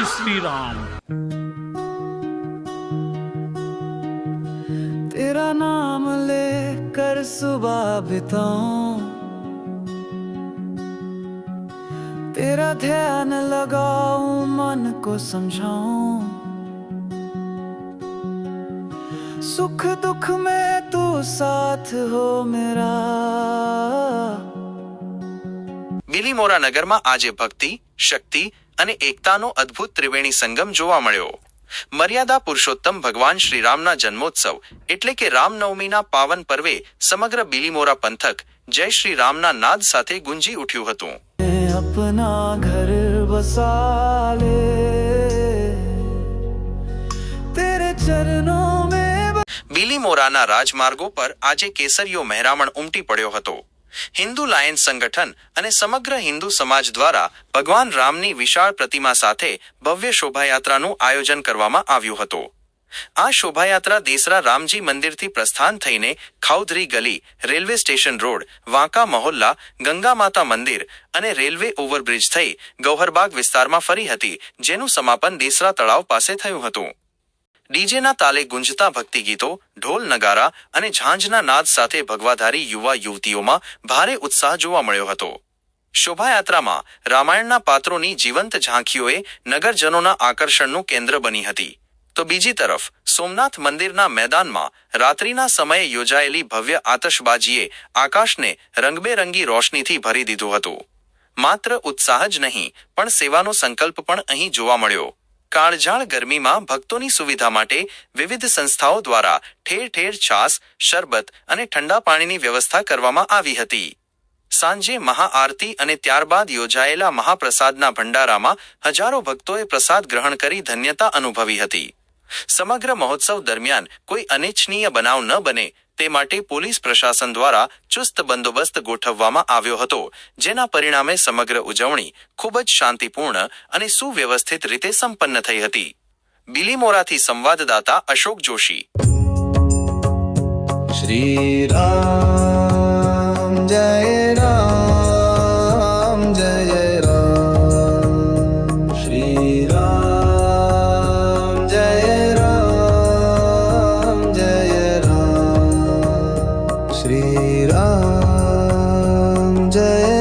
श्री राम। तेरा नाम लेकर सुबह बिताऊं, तेरा ध्यान लगाऊं, मन को समझाऊं, सुख दुख में तू साथ हो मेरा। બિલીમોરા નગરમાં આજે ભક્તિ, શક્તિ અને એકતાનો અદ્ભુત ત્રિવેણી સંગમ જોવા મળ્યો। મર્યાદા પુરુષોત્તમ ભગવાન શ્રીરામના જન્મોત્સવ એટલે કે રામનવમીના પાવન પર્વે સમગ્ર બિલીમોરા પંથક જય શ્રી રામના નાદ સાથે ગુંજી ઉઠ્યું હતું। अपना घर बसा ले तेरे चरणों में। બિલીમોરાના રાજમાર્ગો પર આજે કેસરીયો મહેરામણ ઉમટી પડ્યો હતો। હિન્દુ લાયન્સ સંગઠન અને સમગ્ર હિન્દુ સમાજ દ્વારા ભગવાન રામની વિશાળ પ્રતિમા સાથે ભવ્ય શોભાયાત્રાનું આયોજન કરવામાં આવ્યું હતું। આ શોભાયાત્રા દેસરા રામજી મંદિરથી પ્રસ્થાન થઈને ખાઉધરી ગલી, રેલવે સ્ટેશન રોડ, વાંકા મહોલ્લા, ગંગા માતા મંદિર અને રેલવે ઓવરબ્રિજ થઈ ગૌહરબાગ વિસ્તારમાં ફરી હતી, જેનું સમાપન દેસરા તળાવ પાસે થયું હતું। ડીજેના તાલે ગુંજતા ભક્તિ ગીતો, ઢોલ નગારા અને ઝાંઝના નાદ સાથે ભગવાધારી યુવા યુવતીઓમાં ભારે ઉત્સાહ જોવા મળ્યો હતો। શોભાયાત્રામાં રામાયણના પાત્રોની જીવંત ઝાંખીઓએ નગરજનોના આકર્ષણનું કેન્દ્ર બની હતી, તો બીજી તરફ સોમનાથ મંદિરના મેદાનમાં રાત્રિના સમયે યોજાયેલી ભવ્ય આતશબાજીએ આકાશને રંગબેરંગી રોશનીથી ભરી દીધું હતું। માત્ર ઉત્સાહ જ નહીં પણ સેવાનો સંકલ્પ પણ અહીં જોવા મળ્યો। કાળઝાળ ગરમીમાં ભક્તોની સુવિધા માટે વિવિધ સંસ્થાઓ દ્વારા ઠેર ઠેર છાસ, શરબત અને ઠંડા પાણીની વ્યવસ્થા કરવામાં આવી હતી। સાંજે મહાઆરતી અને ત્યારબાદ યોજાયેલા મહાપ્રસાદના ભંડારામાં હજારો ભક્તોએ પ્રસાદ ગ્રહણ કરી ધન્યતા અનુભવી હતી। સમગ્ર મહોત્સવ દરમિયાન કોઈ અનિચ્છનીય બનાવ ન બને તે માટે પોલીસ પ્રશાસન દ્વારા ચુસ્ત બંદોબસ્ત ગોઠવવામાં આવ્યો હતો, જેના પરિણામે સમગ્ર ઉજવણી ખૂબ જ શાંતિપૂર્ણ અને સુવ્યવસ્થિત રીતે સંપન્ન થઈ હતી। બિલીમોરાથી સંવાદદાતા અશોક જોશી। श्री राम जय राम जय राम, श्री राम जय राम जय राम, श्री राम जय